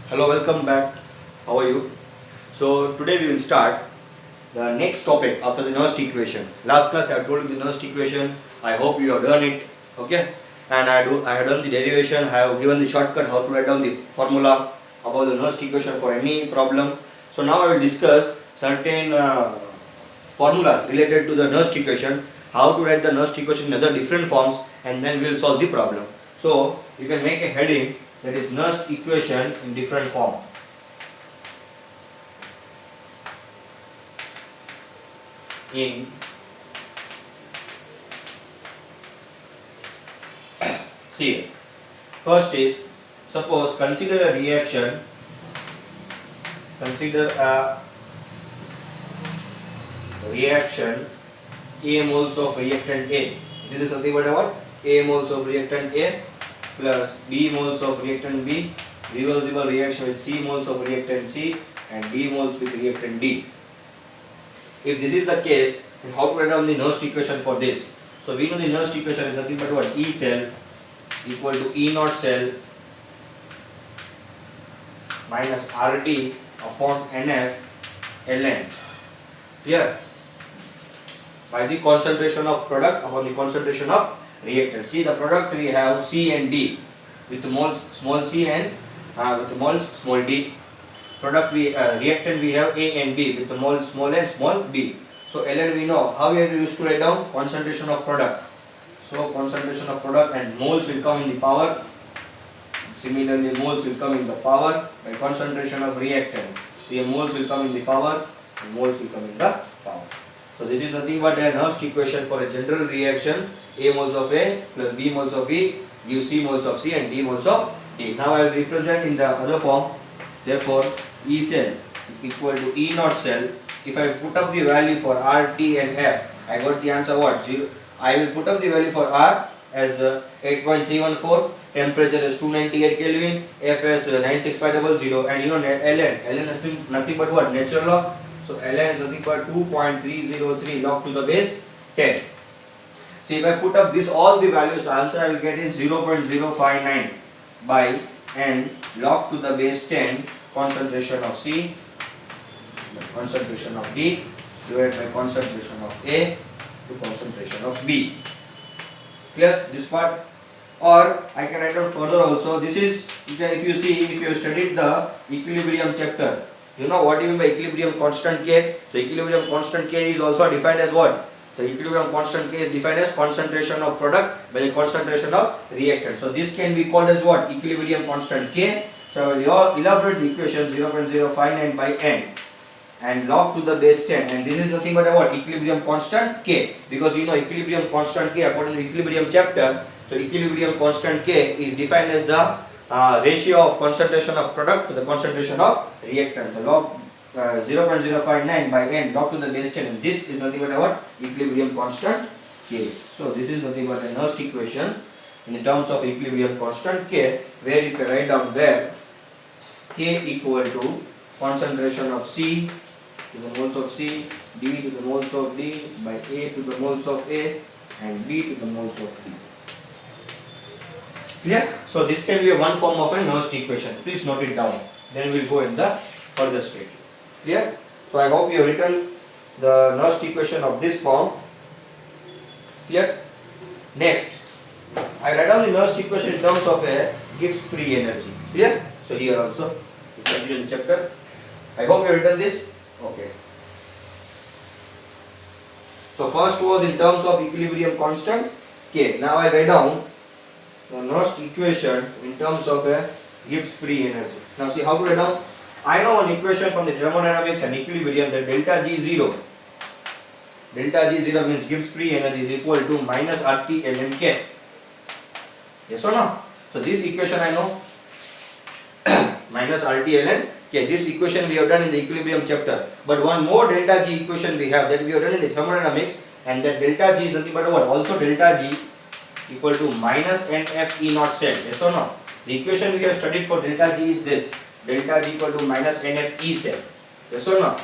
Hello, welcome back. How are you? So today we will start the next topic after the Nernst equation. Last class I have told you the Nernst equation. I hope you have done it. Okay. And I have done the derivation. I have given the shortcut how to write down the formula about the Nernst equation for any problem. So now I will discuss certain formulas related to the Nernst equation. How to write the Nernst equation in other different forms, and then we will solve the problem. So you can make a heading that is Nernst equation in different form. In see, first is, suppose consider a reaction, A moles of reactant A. This is something but what? A moles of reactant A plus B moles of reactant B, reversible reaction with C moles of reactant C and D moles with reactant D. If this is the case, then how to write down the Nernst equation for this? So we know the Nernst equation is nothing but what? E cell equal to E naught cell minus RT upon NF ln. Here, by the concentration of product upon the concentration of reactant. See, the product we have C and D with moles small c and with moles small d. Product reactant we have A and B with moles small and small b. So ln we know how we are used to write down concentration of product. So concentration of product and moles will come in the power. Similarly, moles will come in the power by concentration of reactant. So here moles will come in the power and moles will come in the power. So this is nothing but a Nernst equation for a general reaction. A moles of A plus B moles of B gives C moles of C and D moles of D. Now I will represent in the other form. Therefore, E cell equal to E naught cell. If I put up the value for R, T and F, I got the answer what? 0. I will put up the value for R as 8.314, temperature is 298 Kelvin, F as 96500, and you know ln is nothing but what? Natural log. So ln is nothing but 2.303 log to the base 10. See, if I put up this all the values, the answer I will get is 0.059 by n log to the base 10 concentration of C, concentration of D divided by concentration of A to concentration of B. Clear this part? Or I can write down further also. This is, if you see, if you have studied the equilibrium chapter, you know what you mean by equilibrium constant K. So equilibrium constant K is also defined as what? The equilibrium constant K is defined as concentration of product by the concentration of reactant. So this can be called as what? Equilibrium constant K. So I will elaborate the equation 0.059 by n and log to the base 10, and this is nothing but what? Equilibrium constant K, because you know equilibrium constant K according to equilibrium chapter. So equilibrium constant K is defined as the ratio of concentration of product to the concentration of reactant. The log 0.059 by n log to the base 10, and this is nothing but what? Equilibrium constant K. So this is nothing but a Nernst equation in terms of equilibrium constant K, where you can write down where K equal to concentration of C to the moles of C, D to the moles of D by A to the moles of A and B to the moles of D. Clear? So this can be one form of a Nernst equation. Please note it down. Then we will go in the further state. Clear? So I hope you have written the Nernst equation of this form. Clear? Next, I write down the Nernst equation in terms of a Gibbs free energy. Clear? So here also, we continue the chapter. I hope you have written this. Okay. So first was in terms of equilibrium constant K. Now I write down the Nernst equation in terms of a Gibbs free energy. Now see how to write down. I know one equation from the thermodynamics and equilibrium that delta G0. Delta G0 means Gibbs free energy is equal to minus RT ln K. Yes or no? So this equation I know. Minus RT ln K. This equation we have done in the equilibrium chapter. But one more delta G equation we have that we have done in the thermodynamics, and that delta G is nothing but what? Also delta G equal to minus NF E naught cell. Yes or no? The equation we have studied for delta G is this. Delta G equal to minus NF E cell. Yes or no?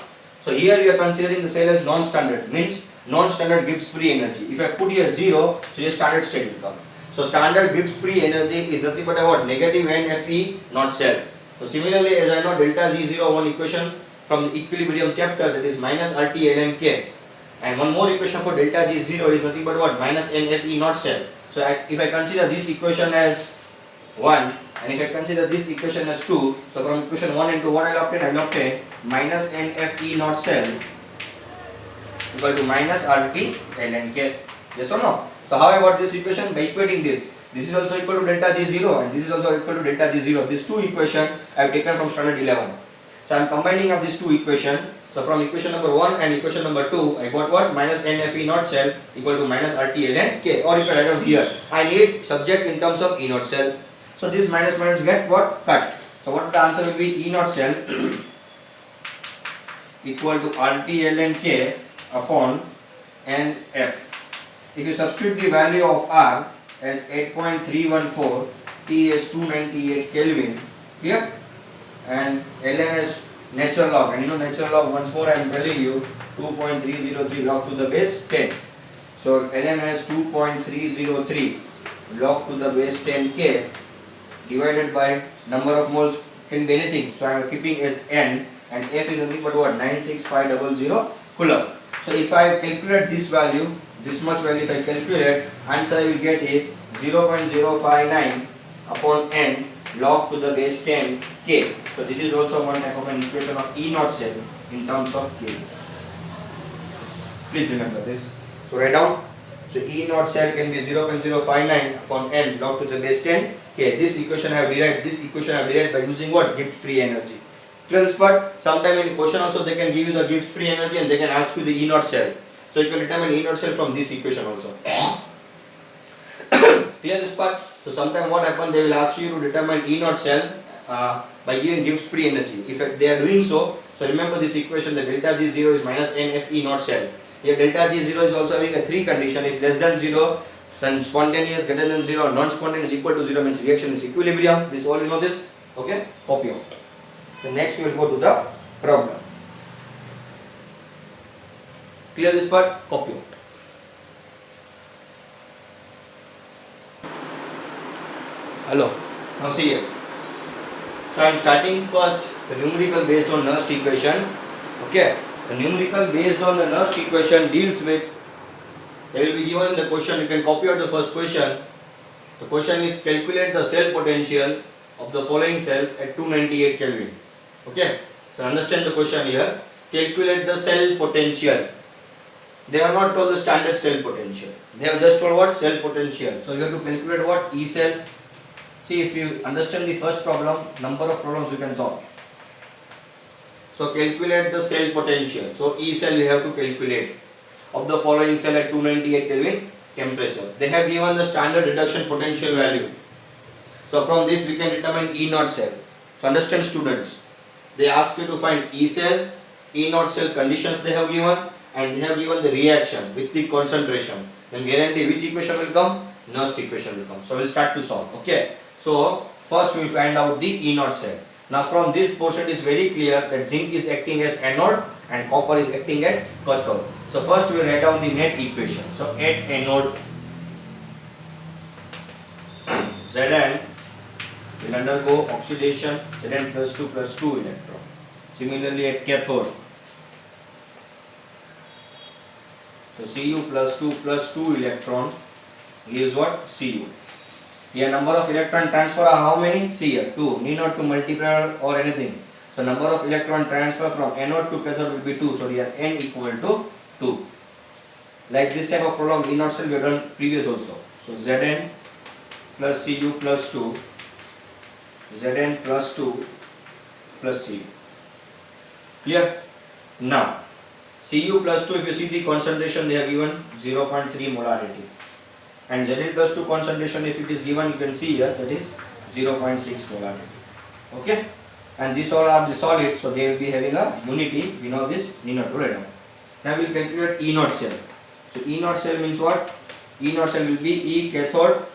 So here we are considering the cell as non-standard. Means non-standard Gibbs free energy. If I put here 0, so your standard state will come. So standard Gibbs free energy is nothing but what? Negative NFE not cell. So similarly, as I know delta G0, one equation from the equilibrium chapter, that is minus RT ln K, and one more equation for delta G0 is nothing but what? Minus NFE naught cell. So if I consider this equation as 1 and if I consider this equation as 2, so from equation 1 and 2 what I will obtain? I will obtain minus NFE naught cell equal to minus RT ln K. Yes or no? So how I got this equation? By equating this. This is also equal to delta G0 and this is also equal to delta G0. These two equations I have taken from standard 11. So I am combining of these two equations. So from equation number 1 and equation number 2, I got what? Minus NFE naught cell equal to minus RT ln K. Or if I write down here, I need subject in terms of E naught cell. So this minus minus get what? Cut. So what the answer will be? E naught cell equal to RT ln K upon NF. If you substitute the value of R as 8.314, T is 298 Kelvin here, and ln is natural log, and you know natural log, once more I am telling you, 2.303 log to the base 10. So ln is 2.303 log to the base 10 K divided by number of moles, can be anything. So I am keeping as N, and F is nothing but what? 96500 Coulomb. So if I calculate this value, this much value if I calculate, answer I will get is 0.059 upon N log to the base 10 K. So this is also one type of an equation of E naught cell in terms of K. Please remember this. So write down. So E naught cell can be 0.059 upon N log to the base 10 K. This equation I have derived. This equation I have derived by using what? Gibbs free energy. Clear this part? Sometime in the question also they can give you the Gibbs free energy and they can ask you the E naught cell. So you can determine E naught cell from this equation also. Clear this part? So sometime what happens, they will ask you to determine E naught cell by giving Gibbs free energy. If they are doing so, so remember this equation, the delta G0 is minus NF E naught cell. Here delta G0 is also having a 3 condition. If less than 0, then spontaneous, greater than 0, non-spontaneous equal to 0 means reaction is equilibrium. This all you know this. Okay? Copy out. The next we will go to the problem. Clear this part? Copy out. Hello. Now see here. So I am starting first the numerical based on Nernst equation. Okay. The numerical based on the Nernst equation deals with, they will be given in the question, you can copy out the first question. The question is calculate the cell potential of the following cell at 298 Kelvin. Okay. So understand the question here. Calculate the cell potential. They are not told the standard cell potential. They have just told what? Cell potential. So you have to calculate what? E cell. See, if you understand the first problem, number of problems you can solve. So calculate the cell potential. So E cell we have to calculate of the following cell at 298 Kelvin temperature. They have given the standard reduction potential value. So from this we can determine E naught cell. So understand students. They ask you to find E cell, E naught cell conditions they have given, and they have given the reaction with the concentration. Then guarantee which equation will come? Nernst equation will come. So we'll start to solve. Okay. So first we will find out the E naught cell. Now from this portion is very clear that zinc is acting as anode and copper is acting as cathode. So first we will write down the net equation. So at anode, Zn will undergo oxidation, Zn plus 2 electron. Similarly at cathode, so Cu plus 2 electron gives what? Cu. Here number of electron transfer are how many? See here, 2. Need not to multiply or anything. So number of electron transfer from anode to cathode will be 2. So here N equal to 2. Like this type of problem, E naught cell we have done previous also. So Zn plus Cu plus 2, Zn plus 2 plus Cu. Clear? Now, Cu plus 2, if you see the concentration, they have given 0.3 molarity. And Zn plus 2 concentration, if it is given, you can see here, that is 0.6 molarity. Okay? And these all are the solid, so they will be having a unity. We know this, need not to write down. Now we will calculate E naught cell. So E naught cell means what? E naught cell will be E cathode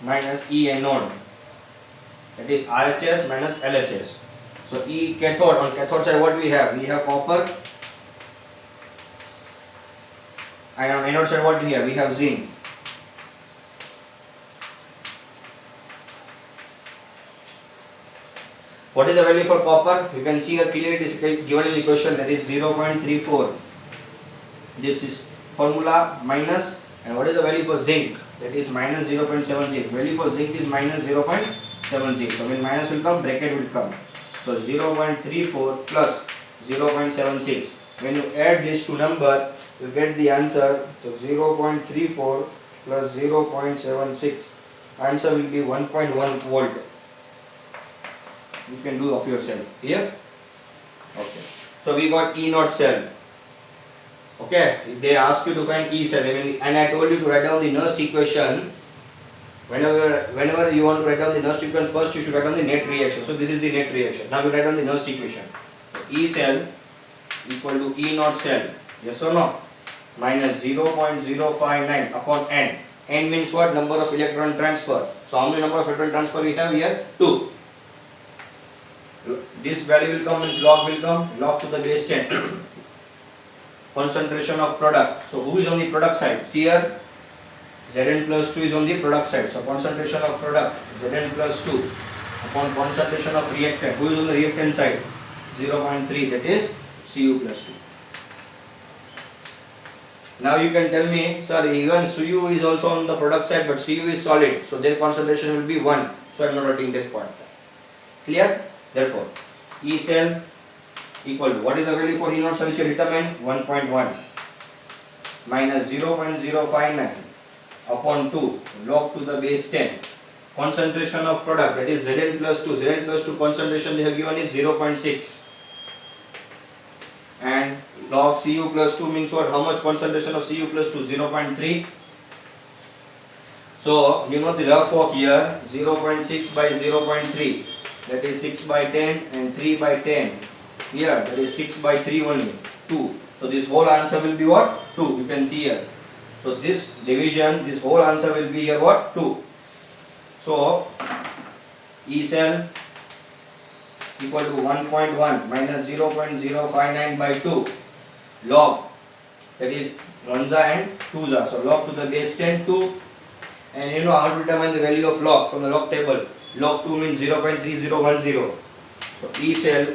minus E anode. That is RHS minus LHS. So E cathode, on cathode side what we have? We have copper. And on anode side what we have? We have zinc. What is the value for copper? You can see here clearly it is given in the question, that is 0.34. This is formula minus, and what is the value for zinc? That is minus 0.76. Value for zinc is minus 0.76. So when minus will come, bracket will come. So 0.34 plus 0.76. When you add these two number, you get the answer. So 0.34 plus 0.76. Answer will be 1.1 volt. You can do of yourself. Here. Okay. So we got E naught cell. Okay. They ask you to find E cell, and I told you to write down the Nernst equation. Whenever you want to write down the Nernst equation, first you should write down the net reaction. So this is the net reaction. Now we write down the Nernst equation. So E cell equal to E naught cell. Yes or no? Minus 0.059 upon N. N means what? Number of electron transfer. So how many number of electron transfer we have here? 2. This value will come, means log will come, log to the base 10. Concentration of product. So who is on the product side? See here, Zn plus 2 is on the product side. So concentration of product, Zn plus 2 upon concentration of reactant. Who is on the reactant side? 0.3, that is Cu plus 2. Now you can tell me, sir, even Cu is also on the product side, but Cu is solid, so their concentration will be 1. So I am not writing that part. Clear? Therefore, E cell equal to, what is the value for E naught cell which you determined? 1.1 minus 0.059 upon 2 log to the base 10. Concentration of product, that is Zn plus 2. Zn plus 2 concentration they have given is 0.6. And log Cu plus 2 means what? How much concentration of Cu plus 2? 0.3. So you know the rough work here, 0.6 by 0.3, that is 6 by 10, and 3 by 10. Here that is 6 by 3 only, 2. So this whole answer will be what? 2. You can see here. So this division, this whole answer will be here what? 2. So E cell equal to 1.1 minus 0.059 by 2 log, that is 1za and 2za. So log to the base 10, 2. And you know how to determine the value of log from the log table. Log 2 means 0.3010. So E cell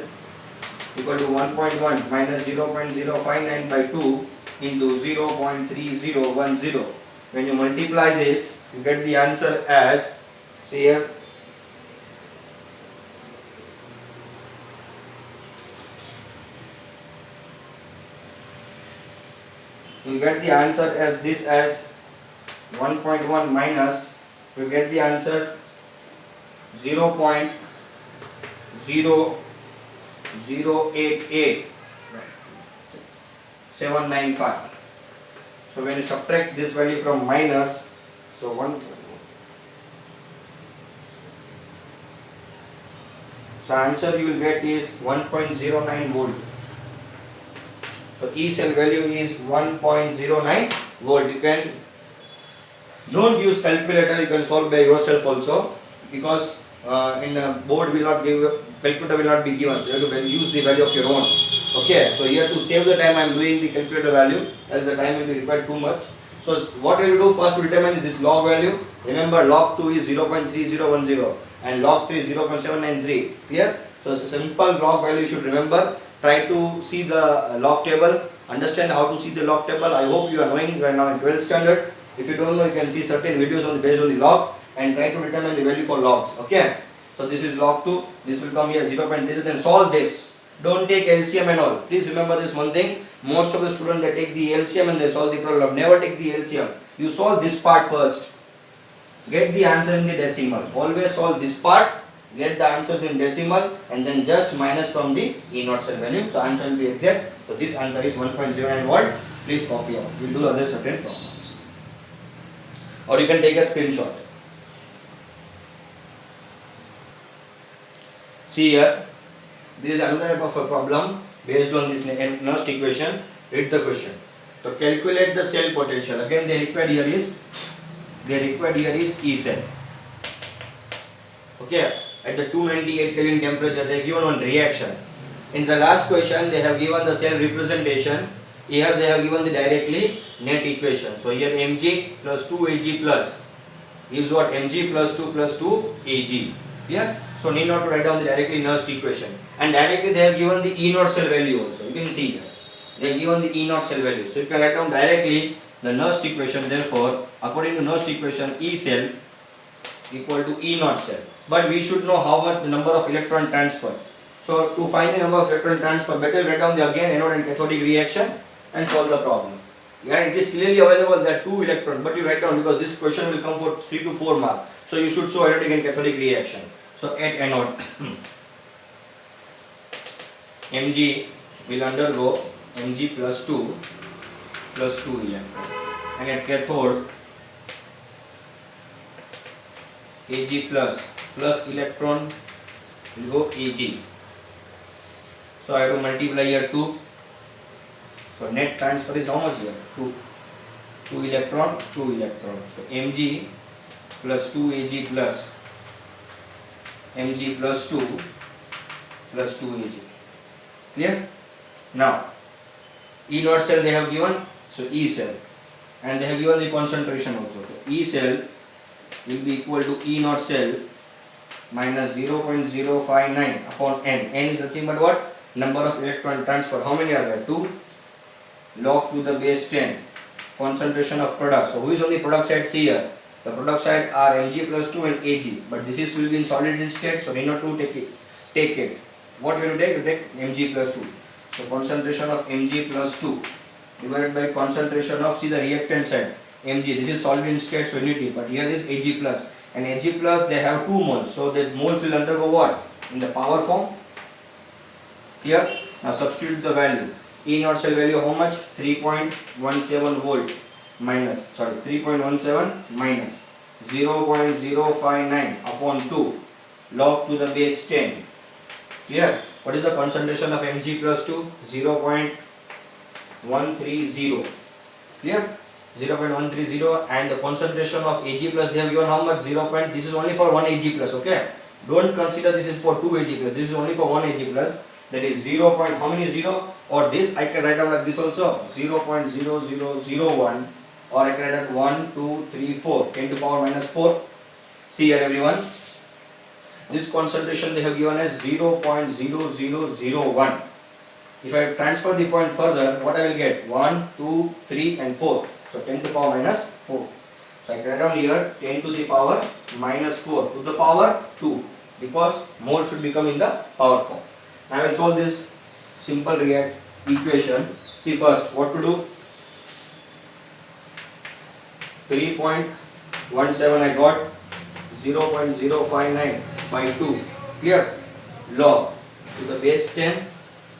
equal to 1.1 minus 0.059 by 2 into 0.3010. When you multiply this, you get the answer as, see here, you get the answer as this, as 1.1 minus, you get the answer 0.088,795. So when you subtract this value from minus, so 1, so answer you will get is 1.09 volt. So E cell value is 1.09 volt. You can, don't use calculator, you can solve by yourself also, because in the board will not give, calculator will not be given, so you have to use the value of your own. Okay, so here to save the time I am doing the calculator value, else the time will be required too much. So what we will do first, to determine this log value. Remember log 2 is 0.3010 and log 3 is 0.793. Clear? So simple log value you should remember. Try to see the log table, understand how to see the log table. I hope you are knowing, you are now in 12th standard. If you don't know, you can see certain videos on the based on the log and try to determine the value for logs. Okay, so this is log 2, this will come here 0.30, then solve this. Don't take LCM and all. Please remember this one thing, most of the students they take the LCM and they solve the problem. Never take the LCM. You solve this part first, get the answer in the decimal. Always solve this part, get the answers in decimal, and then just minus from the E naught cell value. So answer will be exact. So this answer is 1.09 volt. Please copy out. We will do other certain problems. Or you can take a screenshot. See here, this is another type of a problem based on this Nernst equation. Read the question. To calculate the cell potential, again they required here is E cell. Okay, at the 298 Kelvin temperature they have given one reaction. In the last question they have given the cell representation. Here they have given the directly net equation. So here Mg plus 2Ag plus gives what? Mg plus 2 Ag. Clear? So need not to write down the directly Nernst equation. And directly they have given the E naught cell value also. You can see here. They have given the E naught cell value. So you can write down directly the Nernst equation. Therefore, according to Nernst equation, E cell equal to E naught cell. But we should know how much the number of electron transfer. So to find the number of electron transfer, better write down the again anode and cathodic reaction and solve the problem. Yeah, it is clearly available there are 2 electrons, but you write down because this question will come for 3 to 4 mark. So you should show anodic and cathodic reaction. So at anode, Mg will undergo Mg plus 2 electron, and at cathode Ag plus electron will go Ag. So I have to multiply here 2. So net transfer is how much here? 2 electron, 2 electron. So Mg plus 2 Ag plus Mg plus 2 Ag. Clear? Now E naught cell they have given, so E cell, and they have given the concentration also. So E cell will be equal to E naught cell minus 0.059 upon N. N is nothing but what? Number of electron transfer. How many are there? 2 log to the base 10 concentration of product. So who is on the product side? See here. The product side are Mg plus 2 and Ag. But this is will be in solid state, so need not to take it. What will you take? You take Mg plus 2. So concentration of Mg plus 2 divided by concentration of, see the reactant side, Mg. This is solid state, so unity. But here is Ag plus. And Ag plus they have 2 moles. So the moles will undergo what? In the power form. Clear? Now substitute the value. E naught cell value how much? 3.17 volt minus 3.17 minus 0.059 upon 2 log to the base 10. Clear? What is the concentration of Mg plus 2? 0.130. Clear? 0.130, and the concentration of Ag plus they have given how much? 0. This is only for 1 Ag plus, okay? Don't consider this is for 2 Ag plus. This is only for 1 Ag plus. That is 0. How many 0? Or this I can write down like this also, 0.0001, or I can write down 1, 2, 3, 4, 10 to the power minus 4. See here everyone, this concentration they have given as 0.0001. If I transfer the point further, what I will get? 1, 2, 3 and 4. So 10 to the power minus 4. So I can write down here 10 to the power minus 4 to the power 2, because mole should become in the power form. I will solve this simple react equation. See first what to do. 3.17 I got, 0.059 by 2. Clear? Log to the base 10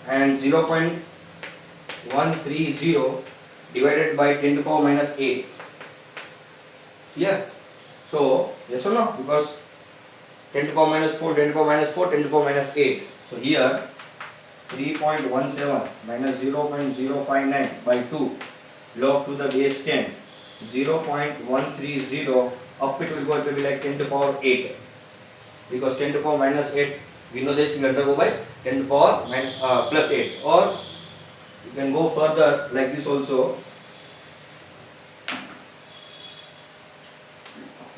and 0.130 divided by 10 to the power minus 8. Clear? So yes or no? Because 10 to the power minus 4, 10 to the power minus 4, 10 to the power minus 8. So here 3.17 minus 0.059 by 2 log to the base 10, 0.130 up it will go to be like 10 to the power 8, because 10 to the power minus 8 we know this will undergo by 10 to the power plus 8, or you can go further like this also,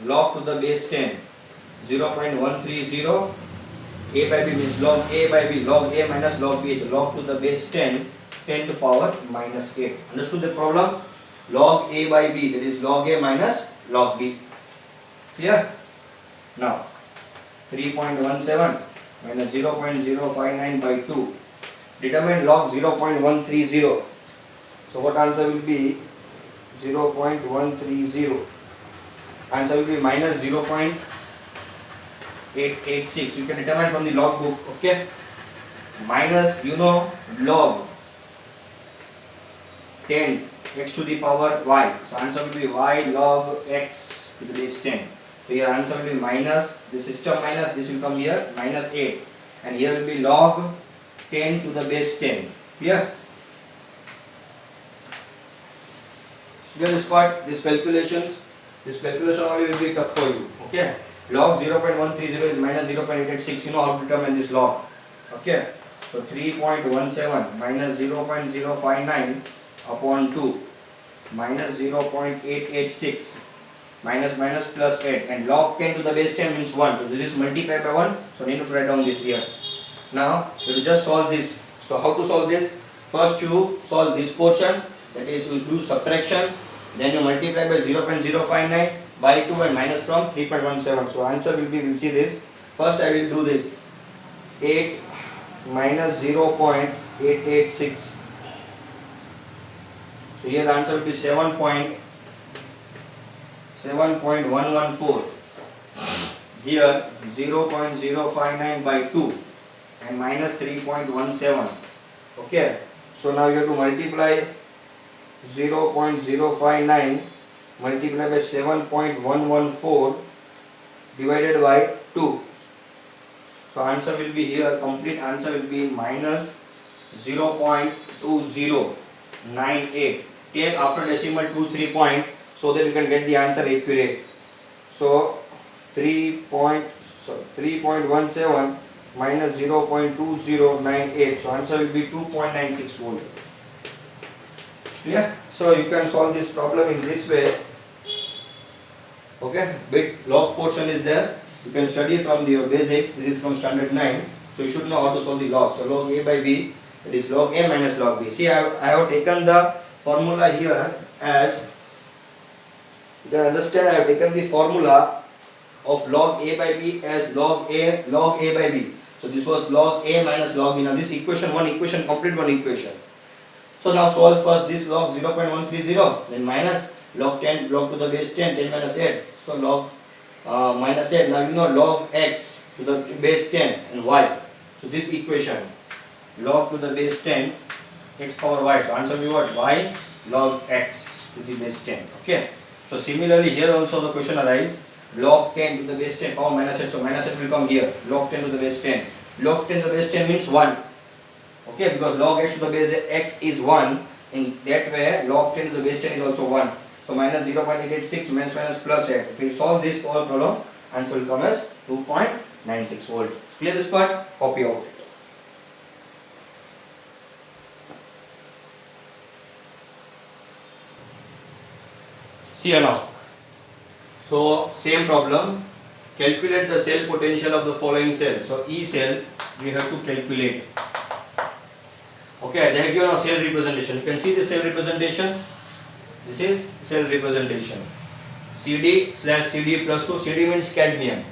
log to the base 10, 0.130 a by b means log a by b, log a minus log b, the log to the base 10, 10 to the power minus 8. Understood the problem? Log a by b, that is log a minus log b. Clear? Now 3.17 minus 0.059 by 2. Determine log 0.130. So what answer will be? 0.130. Answer will be minus 0.886. You can determine from the log book. Okay. Minus, you know, log 10 x to the power y. So answer will be y log x to the base 10. So your answer will be minus, the system minus, this will come here, minus 8. And here will be log 10 to the base 10. Clear? Clear this part, this calculation only will be tough for you. Okay? Log 0.130 is minus 0.886. You know how to determine this log. Okay? So 3.17 minus 0.059 upon 2 minus 0.886 minus minus plus 8, and log 10 to the base 10 means 1. So this is multiplied by 1. So need to write down this here. Now you will just solve this. So how to solve this? First you solve this portion, that is you do subtraction, then you multiply by 0.059 by 2 and minus from 3.17. So answer will be, we'll see this. First I will do this. 8 minus 0.886. So here the answer will be 7.114. Here 0.059 by 2 and minus 3.17. Okay. So now you have to multiply 0.059 multiply by 7.114 divided by 2. So answer will be here, complete answer will be minus 0.2098. Take after decimal 2 3 point so that you can get the answer accurate. So 3.17 minus 0.2098. So answer will be 2.96 volt. Clear? So you can solve this problem in this way. Okay, bit log portion is there. You can study from your basics. This is from standard 9. So you should know how to solve the log. So log A by B, that is log A minus log B. See, I have taken the formula here as, you can understand, I have taken the formula of log A by B as log A by B. So this was log A minus log B. Now this equation, one equation, complete one equation. So now solve first this log 0.130, then minus log 10, log to the base 10, 10 minus 8. So log minus 8. Now you know log x to the base 10 and y. So this equation, log to the base 10, x power y. So answer will be what? Y log x to the base 10. Okay. So similarly here also the question arises. Log 10 to the base 10 power minus 8. So minus 8 will come here. Log 10 to the base 10. Log 10 to the base 10 means 1. Okay, because log x to the base x is 1. In that way, log 10 to the base 10 is also 1. So minus 0.886 minus plus 8. If we solve this whole problem, answer will come as 2.96 volt. Clear this part? Copy out. See here now. So same problem. Calculate the cell potential of the following cell. So E cell we have to calculate. Okay, they have given a cell representation. You can see the cell representation. This is cell representation. CD/CD plus 2. CD means cadmium.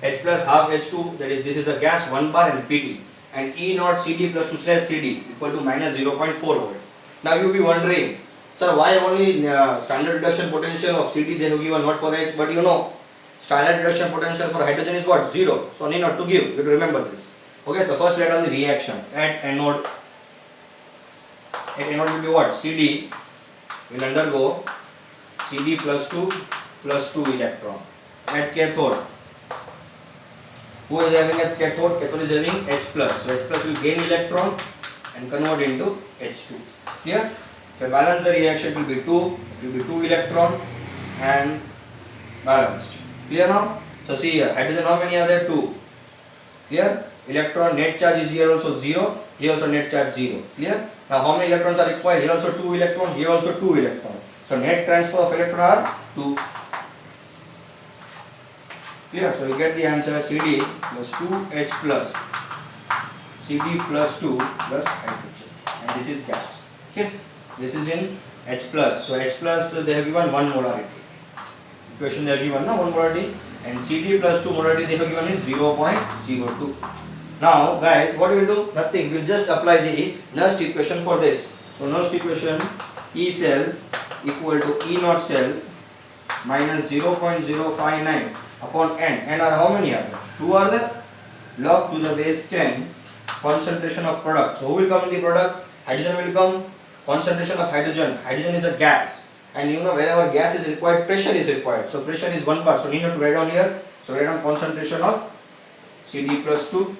H plus half H2, that is, this is a gas, 1 bar and PT. And E naught CD plus 2/CD equal to minus 0.4 volt. Now you will be wondering, sir, why only standard reduction potential of CD they have given, not for H? But you know, standard reduction potential for hydrogen is what? 0. So need not to give. You have to remember this. Okay, the first write on the reaction. At anode will be what? CD will undergo CD plus 2 electron. At cathode, who is having a cathode? Cathode is having H plus. So H plus will gain electron and convert into H2. Clear? If I balance the reaction, it will be 2. It will be 2 electron and balanced. Clear now? So see here, hydrogen how many are there? 2. Clear? Electron net charge is here also 0. Here also net charge 0. Clear? Now how many electrons are required? Here also 2 electron. Here also 2 electron. So net transfer of electron are 2. Clear? So you get the answer CD plus 2H plus CD plus 2 plus hydrogen. And this is gas. Okay? This is in H plus. So H plus they have given 1 molarity. Equation they have given 1 molarity. And CD plus 2 molarity they have given is 0.02. Now guys, what we will do? Nothing. We will just apply the Nernst equation for this. So Nernst equation, E cell equal to E naught cell minus 0.059 upon N. N are how many are there? 2 are there. Log to the base 10 concentration of product. So who will come in the product? Hydrogen will come. Concentration of hydrogen. Hydrogen is a gas. And you know, wherever gas is required, pressure is required. So pressure is 1 bar. So need not to write down here. So write down concentration of CD plus 2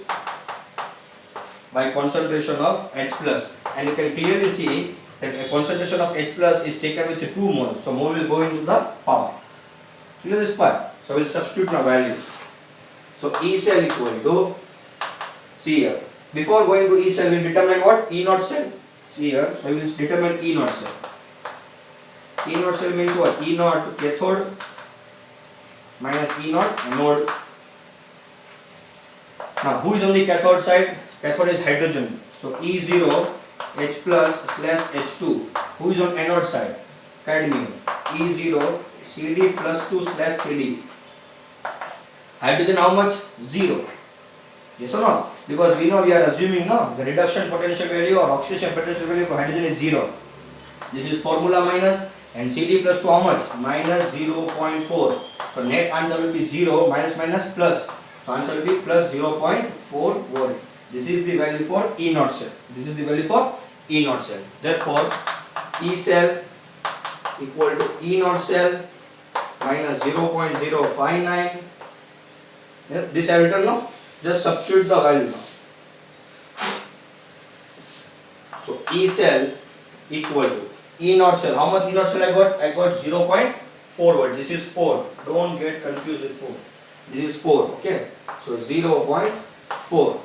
by concentration of H plus. And you can clearly see that a concentration of H plus is taken with 2 moles. So mole will go into the power. Clear this part? So we will substitute now value. So E cell equal to, see here, before going to E cell we will determine what? E naught cell. See here, so we will determine E naught cell. E naught cell means what? E naught cathode minus E naught anode. Now who is on the cathode side? Cathode is hydrogen. So E0 H plus slash H2. Who is on anode side? Cadmium. E0 CD plus 2 slash CD. Hydrogen how much? 0. Yes or no? Because we know we are assuming no the reduction potential value or oxidation potential value for hydrogen is 0. This is formula minus, and CD plus 2 how much? Minus 0.4. So net answer will be 0 minus minus plus. So answer will be plus 0.4 volt. This is the value for E naught cell. This is the value for E naught cell. Therefore E cell equal to E naught cell minus 0.059. This I have written now. Just substitute the value now. So E cell equal to E naught cell. How much E naught cell I got? I got 0.4 volt. This is 4. Don't get confused with 4. This is 4. Okay. So 0.4.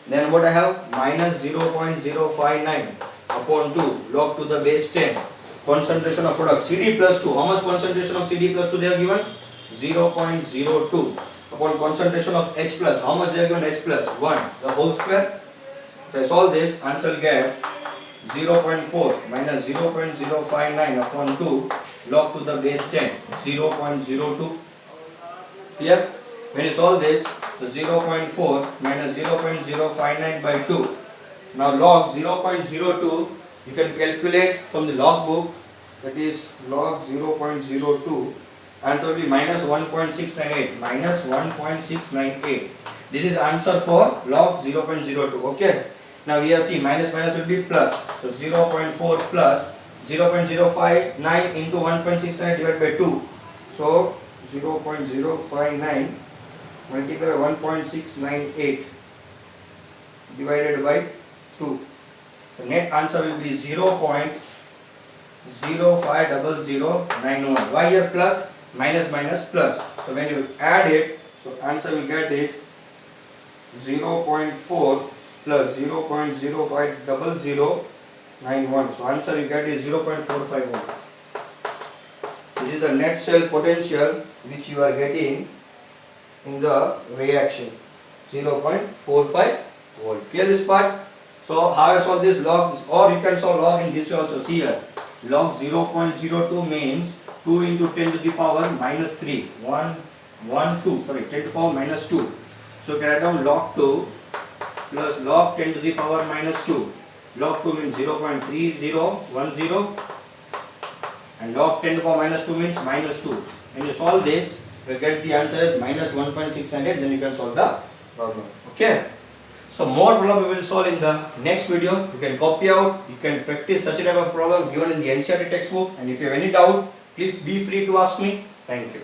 Then what I have? Minus 0.059 upon 2 log to the base 10. Concentration of product CD plus 2. How much concentration of CD plus 2 they have given? 0.02. Upon concentration of H plus. How much they have given H plus? 1. The whole square. If I solve this, answer will get 0.4 minus 0.059 upon 2 log to the base 10. 0.02. Clear? When you solve this, so 0.4 minus 0.059 by 2. Now log 0.02 you can calculate from the log book, that is log 0.02. Answer will be minus 1.698. Minus 1.698. This is answer for log 0.02. Okay. Now we have seen minus minus will be plus. So 0.4 plus 0.059 into 1.69 divided by 2. So 0.059 multiplied by 1.698 divided by 2. The net answer will be 0.050091. Why here plus? Minus minus plus. So when you add it, so answer will get is 0.4 plus 0.050091. So answer you get is 0.451. This is the net cell potential which you are getting in the reaction. 0.45 volt. Clear this part? So how I solve this log, or you can solve log in this way also. See here, log 0.02 means 2 into 10 to the power minus 3. 10 to the power minus 2. So you can write down log 2 plus log 10 to the power minus 2. Log 2 means 0.3010 and log 10 to the power minus 2 means minus 2. When you solve this, you get the answer as minus 1.698, then you can solve the problem. Okay. So more problem we will solve in the next video. You can copy out, you can practice such a type of problem given in the NCERT textbook, and if you have any doubt, please be free to ask me. Thank you.